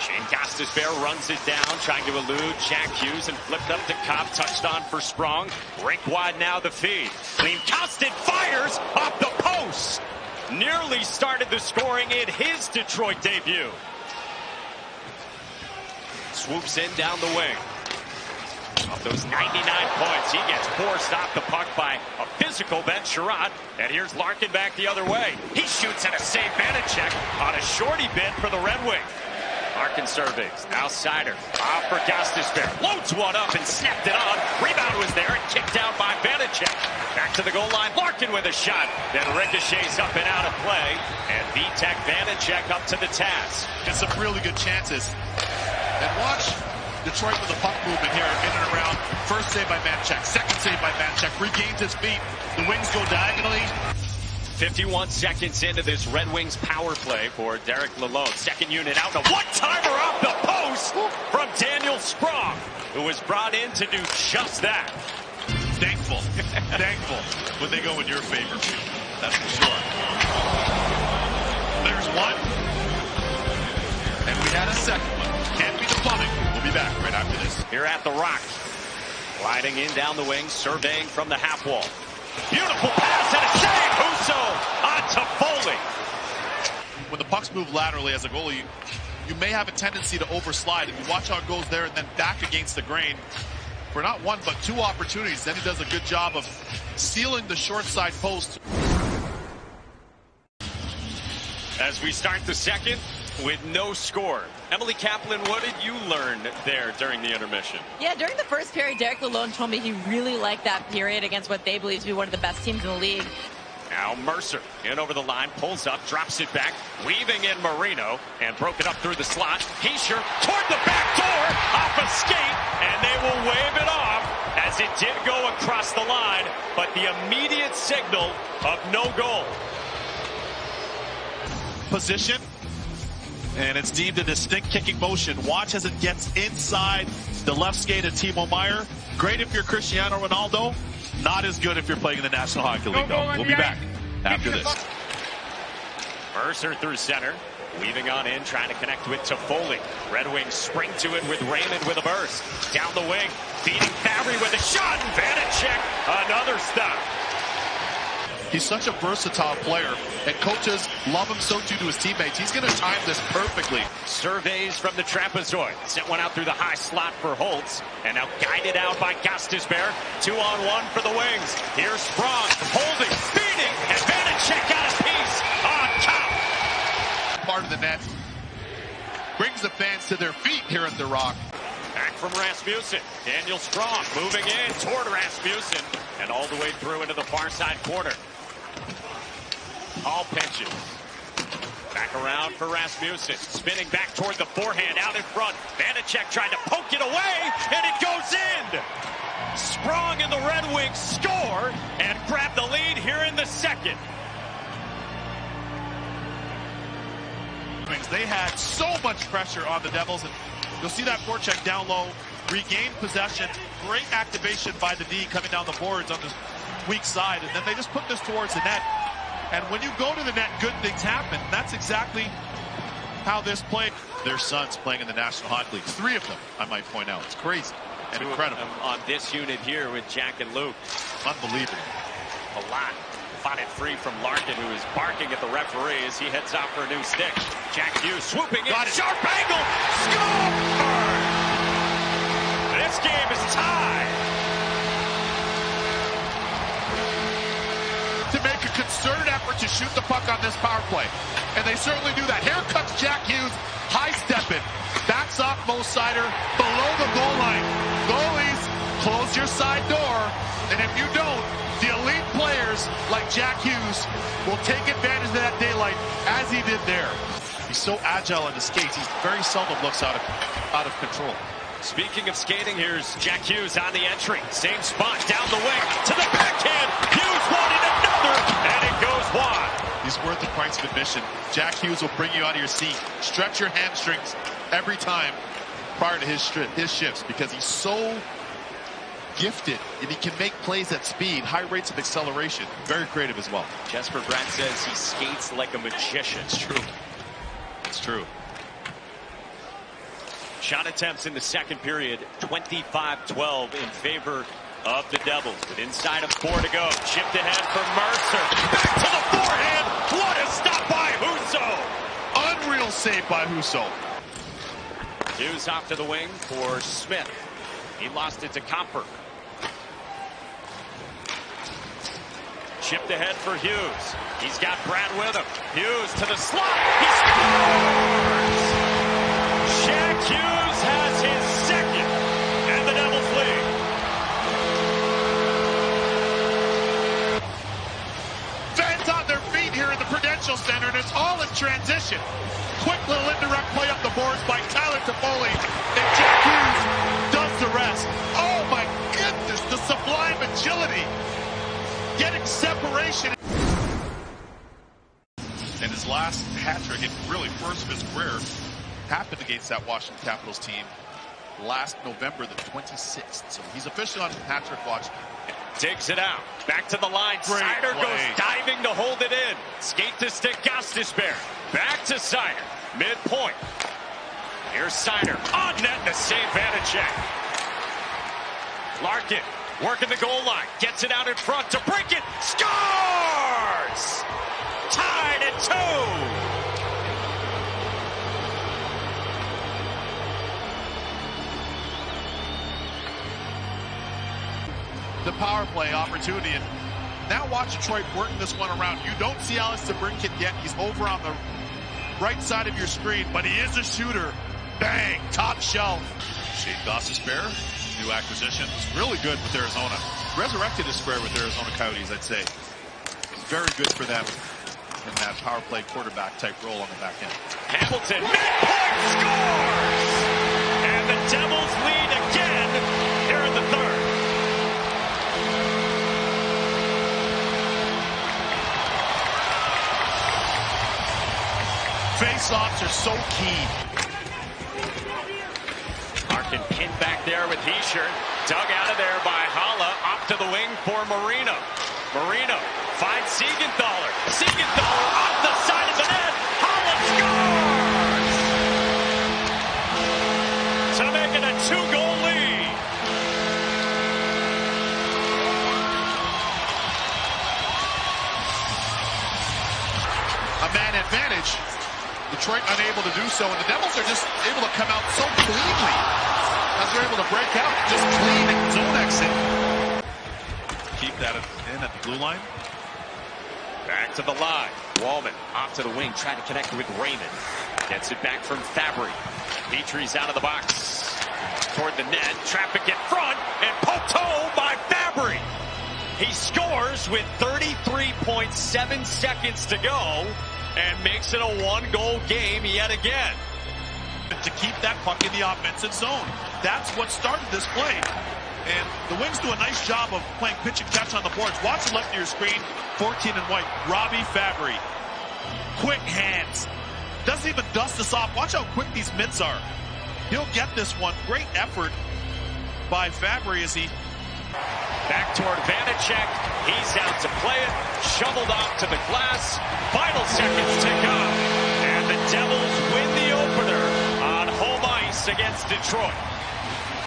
Shane Gostisbehere runs it down, trying to elude Jack Hughes and flipped up to Cobb. Touched on for Sprong. Rink wide now the feed. Clean Kostin fires off the post. Nearly started the scoring in his Detroit debut. Swoops in down the wing. Of those 99 points, he gets forced off the puck by a physical Ben Sherratt. And here's Larkin back the other way. He shoots at a safe Vanecek on a shorty bid for the Red Wing. Larkin surveys. Now Seider. Off for Gostisbehere. Loads one up and snapped it on. Rebound was there and kicked out by Vanecek. Back to the goal line. Larkin with a shot. Then ricochets up and out of play. And Vitek Vanecek up to the task. Get some really good chances. And watch Detroit with the puck movement here in and around. First save by Vanecek. Second save by Vanecek. Regains his feet. The wings go diagonally. 51 seconds into this Red Wings power play for Derek Lalonde. Second unit out. A one-timer off the post from Daniel Sprong, who was brought in to do just that. Thankful. Thankful when they go in your favor. That's for sure. There's one. And we had a second one. Can't be the plumbing. We'll be back right after this. Here at the Rock. Gliding in down the wing, surveying from the half wall. Beautiful pass and a save. Husso on Toffoli. When the pucks move laterally as a goalie, you may have a tendency to overslide. If you watch how it goes there and then back against the grain for not one but two opportunities, then he does a good job of sealing the short side post. As we start the second with no score. Emily Kaplan, what did you learn there during the intermission? Yeah, during the first period, Derek Lalonde told me he really liked that period against what they believe to be one of the best teams in the league. Now Mercer in over the line, pulls up, drops it back, weaving in Marino, and broke it up through the slot. Hischier toward the back door, off a skate, and they will wave it off as it did go across the line, but the immediate signal of no goal. Position. And it's deemed a distinct kicking motion. Watch as it gets inside the left skate of Timo Meier. Great if you're Cristiano Ronaldo. Not as good if you're playing in the National Hockey League, though. We'll be back after this. Mercer through center. Weaving on in, trying to connect with Toffoli. Red Wings spring to it with Raymond with a burst. Down the wing, feeding Fabry with a shot. And Vanecek, another stop. He's such a versatile player, and coaches love him so too to his teammates. He's going to time this perfectly. Surveys from the trapezoid. Sent one out through the high slot for Holtz, and now guided out by Gostisbehere. 2-on-1 for the Wings. Here's Sprong, holding, feeding, and Vanecek got a piece on top. Part of the net brings the fans to their feet here at the Rock. Back from Rasmussen. Daniel Sprong moving in toward Rasmussen, and all the way through into the far side corner. All pitches. Back around for Rasmussen. Spinning back toward the forehand out in front. Vanecek trying to poke it away, and it goes in. Sprong and the Red Wings score and grab the lead here in the second. They had so much pressure on the Devils, and you'll see that forecheck down low. Regained possession. Great activation by the D coming down the boards on the weak side, and then they just put this towards the net. And when you go to the net, good things happen. That's exactly how this played. Their sons playing in the National Hockey League. 3 of them, I might point out. It's crazy and incredible. On this unit here with Jack and Luke. Unbelievable. A lot. Fought it free from Larkin, who is barking at the referee as he heads out for a new stick. Jack Hughes swooping in. Sharp angle. Score! This game is tied. To make a concerted effort to shoot the puck on this power play. And they certainly do that. Here comes Jack Hughes, high stepping. Backs off Mo Seider below the goal line. Goalies, close your side door. And if you don't, the elite players like Jack Hughes will take advantage of that daylight as he did there. He's so agile in the skates, he very seldom looks out of control. Speaking of skating, here's Jack Hughes on the entry. Same spot, down the wing, to the backhand. Hughes wanted another, and it goes wide. He's worth the price of admission. Jack Hughes will bring you out of your seat. Stretch your hamstrings every time prior to his shifts because he's so gifted and he can make plays at speed, high rates of acceleration. Very creative as well. Jesper Bratt says he skates like a magician. It's true. It's true. Shot attempts in the second period, 25-12 in favor of the Devils. With inside of 4 to go. Chipped ahead for Mercer. Back to the forehand. What a stop by Husso. Unreal save by Husso. Hughes off to the wing for Smith. He lost it to Comper. Chipped ahead for Hughes. He's got Brad with him. Hughes to the slot. He scores! Jack Hughes has his second, and the Devils lead. Fans on their feet here in the Prudential Center, and it's all in transition. Quick little indirect play up the boards by Tyler Toffoli, and Jack Hughes does the rest. Oh my goodness, the sublime agility. Getting separation. And his last hat trick, and really first of his career, happened against that Washington Capitals team last November the 26th. So he's officially on hat trick watch. Digs it out. Back to the line. Seider goes diving to hold it in. Skate to stick. Gostisbehere. Back to Seider. Midpoint. Here's Seider. On net to save Vanacek. Larkin working the goal line. Gets it out in front to break it. Scores! Tied at 2. The power play opportunity, and now watch Detroit working this one around. You don't see Alex DeBrincat yet. He's over on the right side of your screen, but he is a shooter. Bang, top shelf. Shane Gostisbehere, new acquisition, was really good with Arizona. Resurrected his career with Arizona Coyotes, I'd say. Very good for them in that power play quarterback type role on the back end. Hamilton, midpoint scores! And the Devils lead again here in the third. Face-offs are so key. Larkin pinned back there with Hischier. Dug out of there by Haula. Off to the wing for Marino. Marino finds Siegenthaler. Siegenthaler off the side of the net. Haula scores! To make it a 2-goal lead. A man advantage. Detroit unable to do so, and the Devils are just able to come out so cleanly as they're able to break out. Just clean zone exit. Keep that in at the blue line. Back to the line. Wallman off to the wing, trying to connect with Raymond. Gets it back from Fabry. Petrie's out of the box. Toward the net. Traffic in front, and poked home by Fabry. He scores with 33.7 seconds to go, and makes it a 1-goal game yet again. To keep that puck in the offensive zone. That's what started this play. And the Wings do a nice job of playing pitch and catch on the boards. Watch the left of your screen, 14 and white. Robbie Fabry. Quick hands. Doesn't even dust this off. Watch how quick these mitts are. He'll get this one. Great effort by Fabry as he... Back toward Vanacek. He's out to play it. Shoveled off to the glass. Final seconds to go. And the Devils win the opener on home ice against Detroit.